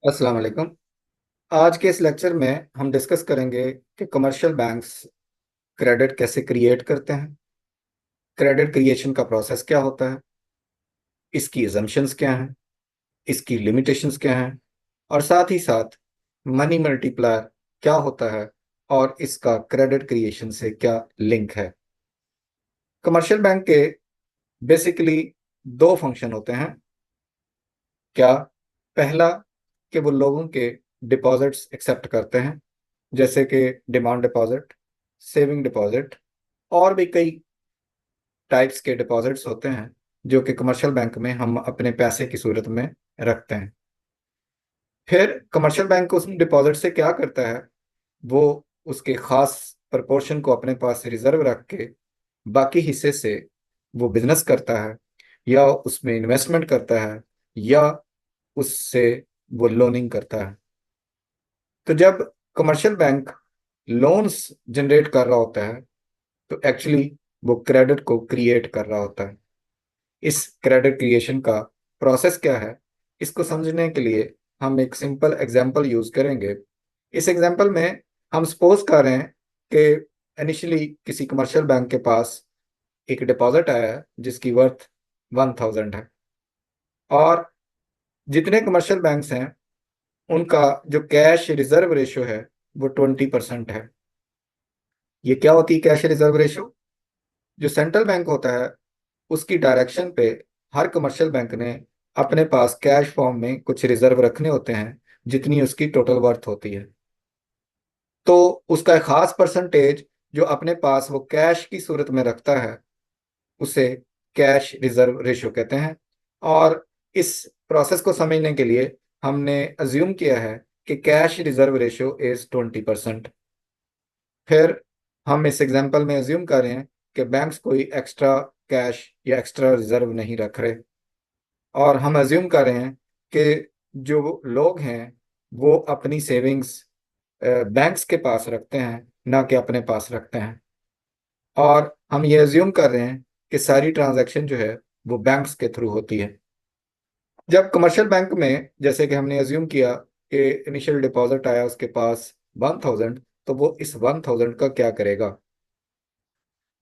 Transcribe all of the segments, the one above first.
अस्सलाम वालेकुम। आज के इस लेक्चर में हम डिस्कस करेंगे कि कमर्शियल बैंक्स क्रेडिट कैसे क्रिएट करते हैं, क्रेडिट क्रिएशन का प्रोसेस क्या होता है, इसकी अजम्पशंस क्या हैं, इसकी लिमिटेशंस क्या हैं, और साथ ही साथ मनी मल्टीप्लायर क्या होता है और इसका क्रेडिट क्रिएशन से क्या लिंक है। कमर्शियल बैंक के बेसिकली दो फंक्शन होते हैं। क्या? पहला, कि वो लोगों के डिपॉजिट्स एक्सेप्ट करते हैं, जैसे कि डिमांड डिपॉजिट, सेविंग डिपॉजिट, और भी कई टाइप्स के डिपॉजिट्स होते हैं जो कि कमर्शियल बैंक में हम अपने पैसे की सूरत में रखते हैं। फिर कमर्शियल बैंक उस डिपॉजिट से क्या करता है, वो उसके खास प्रपोर्शन को अपने पास रिजर्व रख के बाकी हिस्से से वो बिजनेस करता है, या उसमें इन्वेस्टमेंट करता है, या उससे वो लोनिंग करता है। तो जब कमर्शियल बैंक लोन्स जनरेट कर रहा होता है तो एक्चुअली वो क्रेडिट को क्रिएट कर रहा होता है। इस क्रेडिट क्रिएशन का प्रोसेस क्या है, इसको समझने के लिए हम एक सिंपल एग्जांपल यूज करेंगे। इस एग्जांपल में हम सपोज कर रहे हैं कि इनिशियली किसी कमर्शियल बैंक के पास एक डिपॉजिट आया है जिसकी वर्थ 1000 है, और जितने कमर्शियल बैंक्स हैं उनका जो कैश रिजर्व रेशो है वो 20% है। ये क्या होती है कैश रिजर्व रेशो? जो सेंट्रल बैंक होता है उसकी डायरेक्शन पे हर कमर्शियल बैंक ने अपने पास कैश फॉर्म में कुछ रिजर्व रखने होते हैं जितनी उसकी टोटल वर्थ होती है। तो उसका एक खास परसेंटेज जो अपने पास वो कैश की सूरत में रखता है उसे कैश रिजर्व रेशो कहते हैं। और इस प्रोसेस को समझने के लिए हमने अज्यूम किया है कि कैश रिजर्व रेशो इज 20%। फिर हम इस एग्जांपल में अज्यूम कर रहे हैं कि बैंक्स कोई एक्स्ट्रा कैश या एक्स्ट्रा रिजर्व नहीं रख रहे, और हम अज्यूम कर रहे हैं कि जो लोग हैं वो अपनी सेविंग्स बैंक्स के पास रखते हैं, ना कि अपने पास रखते हैं। और हम ये अज्यूम कर रहे हैं कि सारी ट्रांजैक्शन जो है वो बैंक्स के थ्रू होती है। जब कमर्शियल बैंक में जैसे कि हमने अज्यूम किया कि इनिशियल डिपॉजिट आया उसके पास 1000, तो वो इस 1000 का क्या करेगा?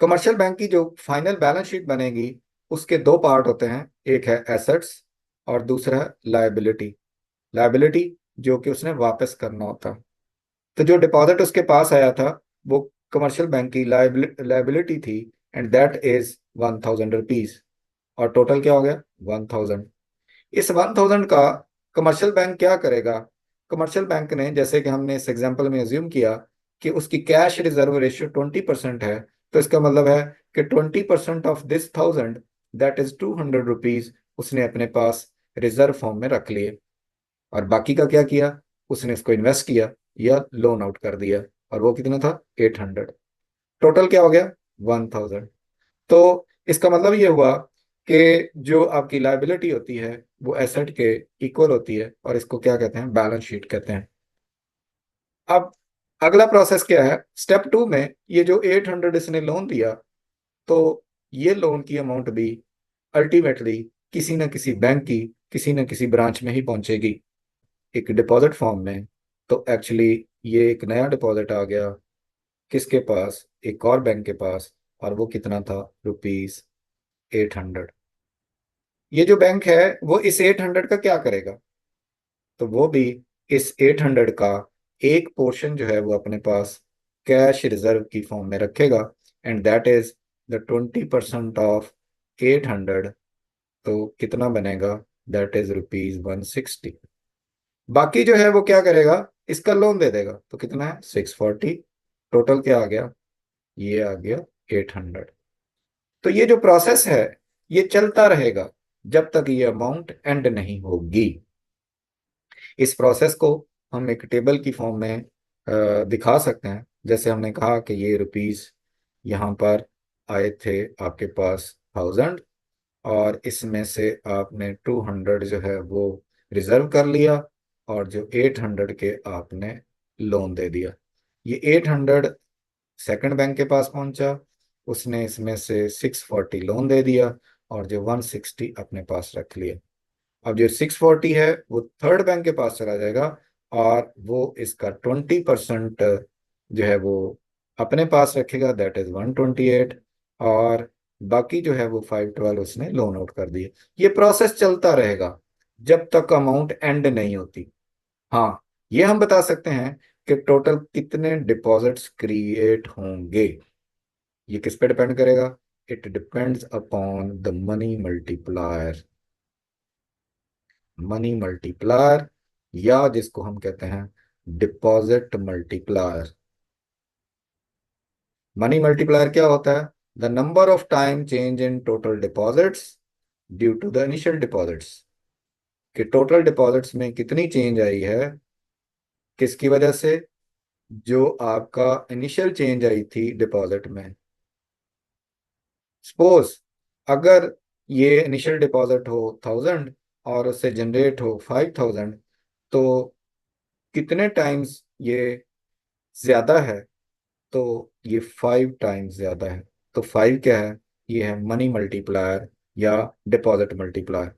कमर्शियल बैंक की जो फाइनल बैलेंस शीट बनेगी उसके दो पार्ट होते हैं, एक है एसेट्स और दूसरा है लायबिलिटी। लायबिलिटी जो कि उसने वापस करना होता है। तो जो डिपॉजिट उसके पास आया था वो कमर्शियल बैंक की लायबिलिटी थी, एंड दैट इज 1000 रुपीज। और टोटल क्या हो गया? 1000। इस 1000 का कमर्शियल बैंक क्या करेगा? कमर्शियल बैंक ने, जैसे कि हमने इस एग्जांपल में अज्यूम किया कि उसकी कैश रिजर्व रेशियो 20% है, तो इसका मतलब है कि 20% of this 1000, that is 200 rupees, उसने अपने पास रिजर्व फॉर्म में रख लिए। और बाकी का क्या किया? उसने इसको इन्वेस्ट किया या लोन आउट कर दिया, और वो कितना था? 800। टोटल क्या हो गया? 1000। तो इसका मतलब ये हुआ कि जो आपकी लायबिलिटी होती है वो एसेट के इक्वल होती है, और इसको क्या कहते हैं? बैलेंस शीट कहते हैं। अब अगला प्रोसेस क्या है? स्टेप टू में ये जो 800 इसने लोन दिया, तो ये लोन की अमाउंट भी अल्टीमेटली किसी न किसी बैंक की किसी न किसी ब्रांच में ही पहुंचेगी, एक डिपॉजिट फॉर्म में। तो एक्चुअली ये एक नया डिपॉजिट आ गया किसके पास? एक और बैंक के पास। और वो कितना था? ₹800। ये जो बैंक है वो इस 800 का क्या करेगा? तो वो भी इस 800 का एक पोर्शन जो है वो अपने पास कैश रिजर्व की फॉर्म में रखेगा, and that is the 20% of 800। तो कितना बनेगा? That is ₹160। बाकी जो है वो क्या करेगा? इसका लोन दे देगा। तो कितना है? 640। टोटल क्या आ गया? ये आ गया 800। तो ये जो प्रोसेस है ये चलता रहेगा जब तक ये अमाउंट एंड नहीं होगी। इस प्रोसेस को हम एक टेबल की फॉर्म में दिखा सकते हैं। जैसे हमने कहा कि ये रुपीस यहाँ पर आए थे आपके पास 1000, और इसमें से आपने 200 जो है वो रिजर्व कर लिया, और जो 800 के आपने लोन दे दिया। ये 800 सेकंड बैंक के पास पहुंचा, उसने इसमें से 640 लोन दे दिया, और जो 160 अपने पास रख लिया। अब जो 640 है वो थर्ड बैंक के पास चला जाएगा, और वो इसका 20% जो है वो अपने पास रखेगा, दैट इज 128। और बाकी जो है वो 512 उसने लोन आउट कर दिए। ये प्रोसेस चलता रहेगा जब तक अमाउंट एंड नहीं होती। हाँ, ये हम बता सकते हैं कि टोटल कितने डिपॉजिट्स क्रिएट होंगे। ये किस पे डिपेंड करेगा? It depends upon the money multiplier. Money multiplier, या जिसको हम कहते हैं डिपॉजिट मल्टीप्लायर। मनी मल्टीप्लायर क्या होता है? The number of time change in total deposits due to the initial deposits. कि टोटल डिपॉजिट्स में कितनी चेंज आई है, किसकी वजह से? जो आपका इनिशियल चेंज आई थी डिपॉजिट में। सपोज अगर ये इनिशियल डिपॉजिट हो 1000 और उससे जनरेट हो 5000, तो कितने टाइम्स ये ज्यादा है? तो ये 5 टाइम्स ज्यादा है। तो 5 क्या है? ये है मनी मल्टीप्लायर या डिपॉजिट मल्टीप्लायर।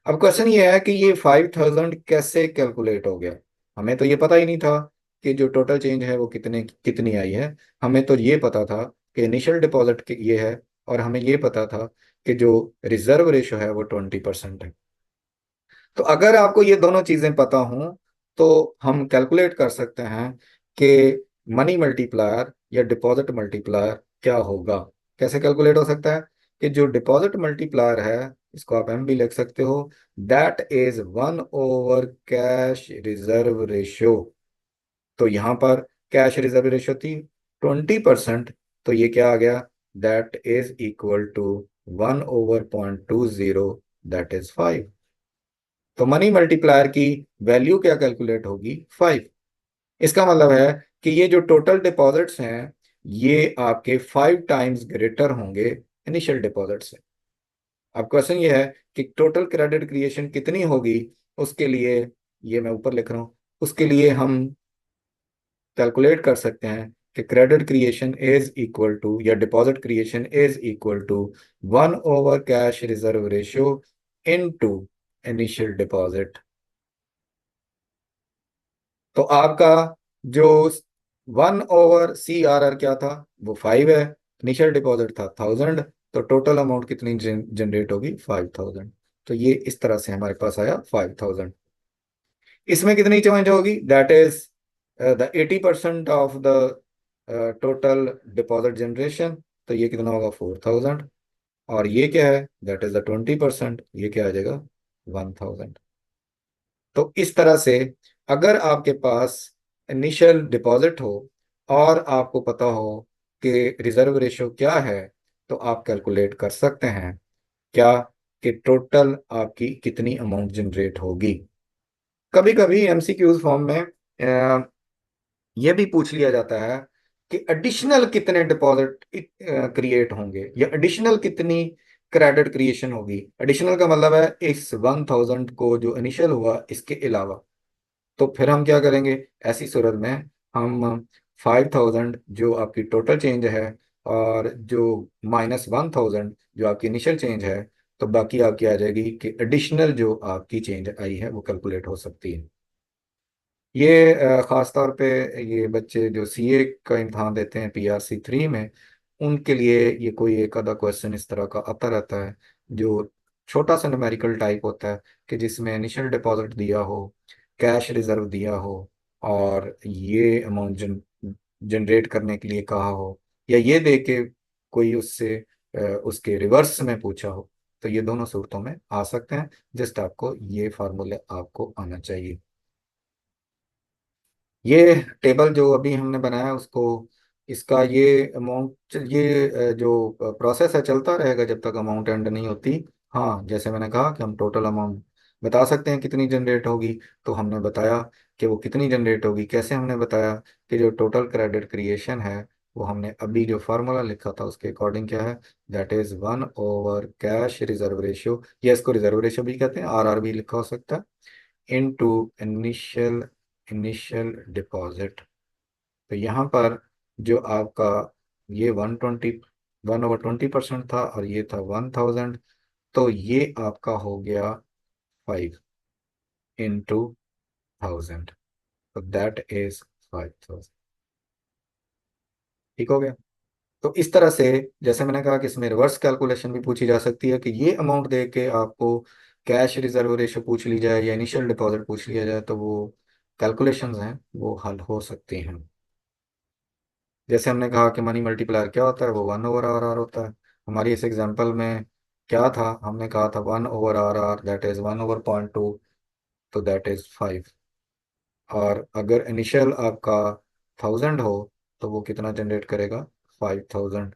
अब क्वेश्चन ये है कि ये 5000 कैसे कैलकुलेट हो गया? हमें तो ये पता ही नहीं था कि जो टोटल चेंज है वो कितने कितनी आई है। हमें तो ये पता था कि इनिशियल डिपॉजिट ये है, और हमें ये पता था कि जो रिजर्व रेशो है वो 20% है। तो अगर आपको ये दोनों चीजें पता हों तो हम कैलकुलेट कर सकते हैं कि मनी मल्टीप्लायर या डिपॉजिट मल्टीप्लायर क्या होगा। कैसे कैलकुलेट हो सकता है? कि जो डिपॉजिट मल्टीप्लायर है, इसको आप एम भी लिख सकते हो, दैट इज 1/कैश रिजर्व रेशियो। तो यहां पर कैश रिजर्व रेशियो थी 20%, तो ये क्या आ गया? That is equal to 1/0.20, that is 5। तो मनी मल्टीप्लायर की वैल्यू क्या कैलकुलेट होगी? 5। इसका मतलब है कि ये जो टोटल डिपॉजिट्स हैं ये आपके 5 टाइम्स ग्रेटर होंगे इनिशियल डिपॉजिट से। अब क्वेश्चन ये है कि टोटल क्रेडिट क्रिएशन कितनी होगी। उसके लिए ये मैं ऊपर लिख रहा हूं, उसके लिए हम कैलकुलेट कर सकते हैं कि credit creation is equal to, या deposit creation is equal to 1/कैश reserve ratio into initial deposit. तो आपका जो 1/CRR क्या था? वो 5 है। इनिशियल डिपॉजिट था 1000, तो टोटल अमाउंट कितनी जनरेट होगी? 5000। तो ये इस तरह से हमारे पास आया 5000। इसमें कितनी चेंज होगी? That is the 80% of the total deposit generation. तो ये कितना होगा? 4000। और ये क्या है? दैट इज द 20%, ये क्या आ जाएगा? 1000। तो इस तरह से अगर आपके पास इनिशियल डिपॉजिट हो और आपको पता हो कि रिजर्व रेशियो क्या है, तो आप कैलकुलेट कर सकते हैं क्या? कि टोटल आपकी कितनी अमाउंट जनरेट होगी। कभी कभी एमसीक्यूज फॉर्म में यह भी पूछ लिया जाता है कि एडिशनल कितने डिपॉजिट क्रिएट होंगे, या एडिशनल कितनी क्रेडिट क्रिएशन होगी। एडिशनल का मतलब है इस 1000 को जो इनिशियल हुआ इसके अलावा। तो फिर हम क्या करेंगे? ऐसी सूरत में हम 5000 जो आपकी टोटल चेंज है, और जो -1000 जो आपकी इनिशियल चेंज है, तो बाकी आपकी आ जाएगी कि एडिशनल जो आपकी चेंज आई है वो कैलकुलेट हो सकती है। ये खास तौर पे ये बच्चे जो सीए का इम्तहान देते हैं पीआरसी 3 में, उनके लिए ये कोई एक आधा क्वेश्चन इस तरह का आता रहता है, जो छोटा सा न्यूमेरिकल टाइप होता है, कि जिसमें इनिशियल डिपॉजिट दिया हो, कैश रिजर्व दिया हो, और ये अमाउंट जनरेट करने के लिए कहा हो, या ये दे के कोई उससे उसके रिवर्स में पूछा हो। तो ये दोनों सूरतों में आ सकते हैं। जस्ट आपको ये फार्मूला आपको आना चाहिए। ये टेबल जो अभी हमने बनाया उसको, इसका ये अमाउंट, ये जो प्रोसेस है चलता रहेगा जब तक अमाउंट एंड नहीं होती। हाँ, जैसे मैंने कहा कि हम टोटल अमाउंट बता सकते हैं कितनी जनरेट होगी। तो हमने बताया कि वो कितनी जनरेट होगी। कैसे? हमने बताया कि जो टोटल क्रेडिट क्रिएशन है वो हमने अभी जो फार्मूला लिखा था उसके अकॉर्डिंग क्या है? दैट इज 1/कैश रिजर्व रेशियो, या इसको रिजर्व रेशियो भी कहते हैं, आरआर भी लिखा हो सकता है, इनटू इनिशियल इनिशियल डिपॉजिट। तो यहाँ पर जो आपका ये 1/20% था, और ये था 1000, तो ये आपका हो गया फाइव इंटू थाउजेंड, तो दैट इज 5,000। ठीक हो गया। तो इस तरह से, जैसे मैंने कहा कि इसमें रिवर्स कैलकुलेशन भी पूछी जा सकती है कि ये अमाउंट दे के आपको कैश रिजर्व रेशो पूछ ली जाए या इनिशियल डिपॉजिट पूछ लिया जाए, तो वो कैलकुलेशंस हैं वो हल हो सकती हैं। जैसे हमने कहा कि मनी मल्टीप्लायर क्या होता है, वो 1/RR होता है। हमारी इस एग्जांपल में क्या था, हमने कहा था 1/RR दैट इज 1/0.2, तो दैट इज 5। और अगर इनिशियल आपका 1000 हो तो वो कितना जनरेट करेगा, 5000।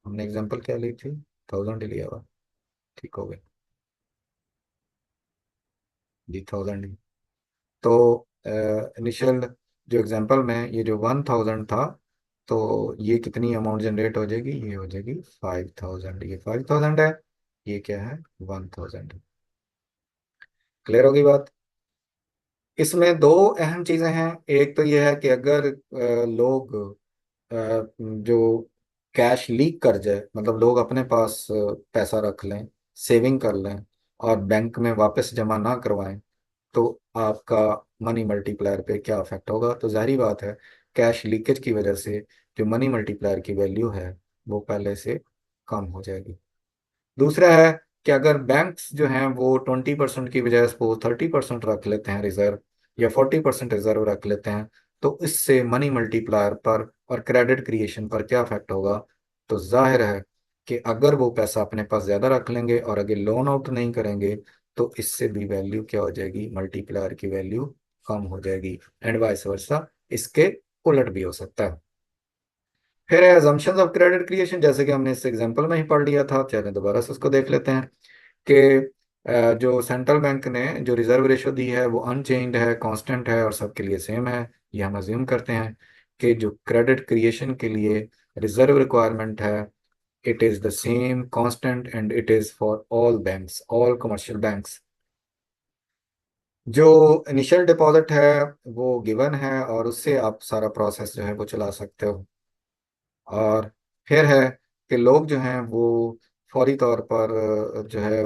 हमने एग्जांपल क्या ली थी, 1000 ही लिया हुआ। ठीक हो गया जी, 1000 ही। तो इनिशियल जो एग्जांपल में ये जो 1000 था, तो ये कितनी अमाउंट जनरेट हो जाएगी, ये हो जाएगी 5000। ये 5000 है, ये क्या है, 1000। क्लियर होगी बात। इसमें दो अहम चीजें हैं। एक तो ये है कि अगर लोग जो कैश लीक कर जाए, मतलब लोग अपने पास पैसा रख लें, सेविंग कर लें और बैंक में वापस जमा ना करवाएं, तो आपका मनी मल्टीप्लायर पे क्या इफेक्ट होगा। तो जाहिर बात है, कैश लीकेज की वजह से जो मनी मल्टीप्लायर की वैल्यू है वो पहले से कम हो जाएगी। दूसरा है कि अगर बैंक्स जो हैं वो 20% की बजाय सपोज 30% रख लेते हैं रिजर्व, या 40% रिजर्व रख लेते हैं, तो इससे मनी मल्टीप्लायर पर और क्रेडिट क्रिएशन पर क्या इफेक्ट होगा। तो जाहिर है कि अगर वो पैसा अपने पास ज़्यादा रख लेंगे और अगर लोन आउट नहीं करेंगे, तो इससे भी वैल्यू क्या हो जाएगी, मल्टीप्लायर की वैल्यू कम हो जाएगी। एंड वाइस वर्सा, इसके उलट भी हो सकता है। फिर है अजम्पशंस ऑफ क्रेडिट क्रिएशन, जैसे कि हमने इस एग्जांपल में ही पढ़ लिया था, चलिए दोबारा से उसको देख लेते हैं कि जो सेंट्रल बैंक ने जो रिजर्व रेशो दी है वो अनचेंज्ड है, कांस्टेंट है और सबके लिए सेम है। ये हम अज्यूम करते हैं कि जो क्रेडिट क्रिएशन के लिए रिजर्व रिक्वायरमेंट है, it is the same constant and it is for all banks, all commercial banks. जो इनिशियल डिपॉजिट है वो गिवन है और उससे आप सारा प्रोसेस जो है वो चला सकते हो। और फिर है कि लोग जो हैं वो फौरी तौर पर जो है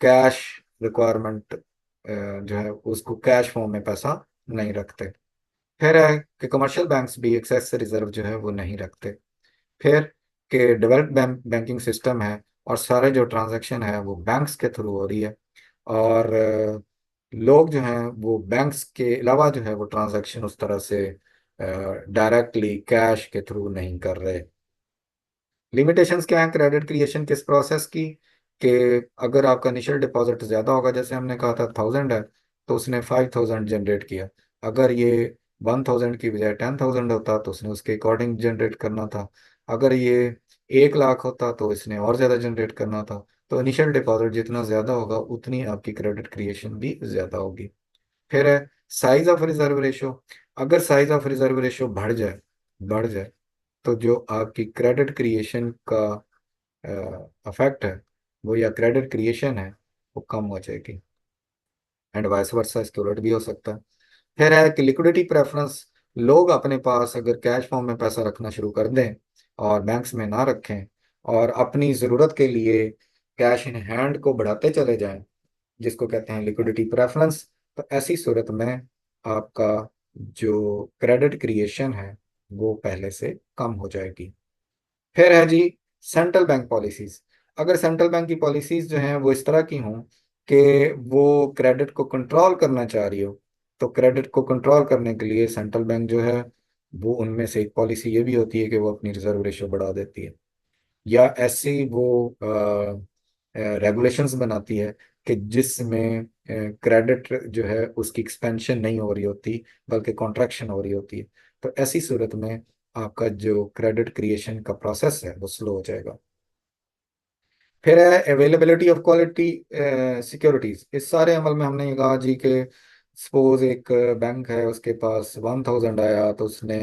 कैश रिक्वायरमेंट जो है उसको कैश फॉर्म में पैसा नहीं रखते। फिर है कि कमर्शियल बैंक्स भी एक्सेस रिजर्व जो है वो नहीं रखते। फिर के डेवलप्ड बैंकिंग सिस्टम है और सारे जो ट्रांजैक्शन है वो बैंक्स के थ्रू हो रही है। और लोग जो हैं वो बैंक्स के अलावा जो है वो ट्रांजैक्शन उस तरह से डायरेक्टली कैश के थ्रू नहीं कर रहे। लिमिटेशंस क्या है क्रेडिट क्रिएशन के इस प्रोसेस की, कि अगर आपका इनिशियल डिपॉजिट ज़्यादा होगा, जैसे हमने कहा था 1000 है, तो उसने 5000 जनरेट किया। अगर ये 1000 की बजाय 10,000 होता तो उसने उसके अकॉर्डिंग जनरेट करना था। अगर ये 1 लाख होता तो इसने और ज़्यादा जनरेट करना था। तो इनिशियल डिपॉजिट जितना ज़्यादा होगा उतनी आपकी क्रेडिट क्रिएशन भी ज़्यादा होगी। फिर है साइज ऑफ रिजर्व रेशो। अगर साइज ऑफ रिजर्व रेशो बढ़ जाए तो जो आपकी क्रेडिट क्रिएशन का अफेक्ट है वो, या क्रेडिट क्रिएशन है, वो कम हो जाएगी। एंड वाइस वर्सा, इसके उलट भी हो सकता है। फिर है कि लिक्विडिटी प्रेफरेंस। लोग अपने पास अगर कैश फॉर्म में पैसा रखना शुरू कर दें और बैंक्स में ना रखें और अपनी ज़रूरत के लिए कैश इन हैंड को बढ़ाते चले जाएं, जिसको कहते हैं लिक्विडिटी प्रेफरेंस, तो ऐसी सूरत में आपका जो क्रेडिट क्रिएशन है वो पहले से कम हो जाएगी। फिर है जी सेंट्रल बैंक पॉलिसीज। अगर सेंट्रल बैंक की पॉलिसीज जो हैं वो इस तरह की हों कि वो क्रेडिट को कंट्रोल करना चाह रही हो, तो क्रेडिट को कंट्रोल करने के लिए सेंट्रल बैंक जो है वो, उनमें से एक पॉलिसी ये भी होती है कि वो अपनी रिजर्व रेशो बढ़ा देती है, या ऐसी वो रेगुलेशंस बनाती है कि जिसमें क्रेडिट जो है उसकी एक्सपेंशन नहीं हो रही होती बल्कि कॉन्ट्रैक्शन हो रही होती है। तो ऐसी सूरत में आपका जो क्रेडिट क्रिएशन का प्रोसेस है वो स्लो हो जाएगा। फिर है अवेलेबिलिटी ऑफ क्वालिटी सिक्योरिटीज। इस सारे अमल में हमने ये कहा जी कि सपोज एक बैंक है, उसके पास 1000 आया तो उसने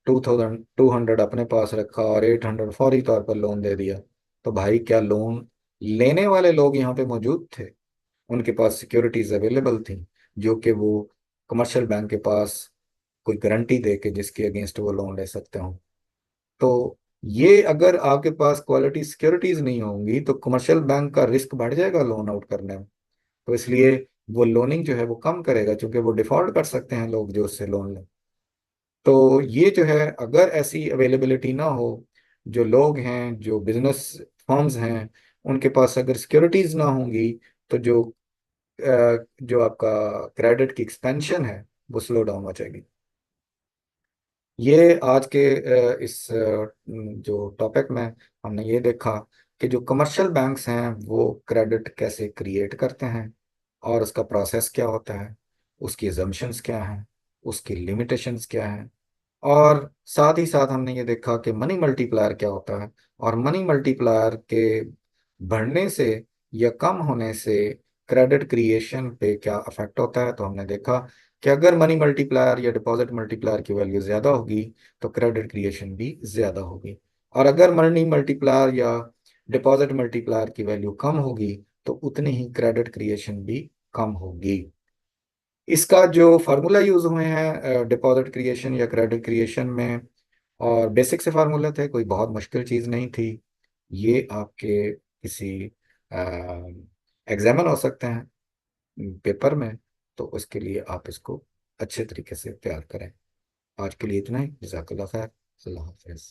2200 अपने पास रखा और 800 फौरी तौर पर लोन दे दिया। तो भाई, क्या लोन लेने वाले लोग यहाँ पे मौजूद थे, उनके पास सिक्योरिटीज अवेलेबल थी जो कि वो कमर्शियल बैंक के पास कोई गारंटी दे के जिसके अगेंस्ट वो लोन ले सकते हो। तो ये अगर आपके पास क्वालिटी सिक्योरिटीज नहीं होंगी तो कमर्शियल बैंक का रिस्क बढ़ जाएगा लोन आउट करने में। तो इसलिए वो लोनिंग जो है वो कम करेगा, क्योंकि वो डिफॉल्ट कर सकते हैं लोग जो उससे लोन लें। तो ये जो है, अगर ऐसी अवेलेबिलिटी ना हो, जो लोग हैं, जो बिजनेस फर्म्स हैं, उनके पास अगर सिक्योरिटीज ना होंगी, तो जो आपका क्रेडिट की एक्सपेंशन है वो स्लो डाउन हो जाएगी। ये आज के जो टॉपिक में हमने ये देखा कि जो कमर्शियल बैंक्स हैं वो क्रेडिट कैसे क्रिएट करते हैं, और उसका प्रोसेस क्या होता है, उसकी assumptions क्या हैं, उसकी लिमिटेशंस क्या हैं, और साथ ही साथ हमने ये देखा कि मनी मल्टीप्लायर क्या होता है, और मनी मल्टीप्लायर के बढ़ने से या कम होने से क्रेडिट क्रिएशन पे क्या अफेक्ट होता है। तो हमने देखा कि अगर मनी मल्टीप्लायर या डिपॉजिट मल्टीप्लायर की वैल्यू ज़्यादा होगी तो क्रेडिट क्रिएशन भी ज़्यादा होगी, और अगर मनी मल्टीप्लायर या डिपॉजिट मल्टीप्लायर की वैल्यू कम होगी तो उतनी ही क्रेडिट क्रिएशन भी कम होगी। इसका जो फार्मूला यूज हुए हैं डिपॉजिट क्रिएशन या क्रेडिट क्रिएशन में, और बेसिक से फार्मूला थे, कोई बहुत मुश्किल चीज़ नहीं थी। ये आपके किसी एग्जामन हो सकते हैं पेपर में, तो उसके लिए आप इसको अच्छे तरीके से तैयार करें। आज के लिए इतना ही। जज़ाकल्लाह खैर। अल्लाह हाफिज़।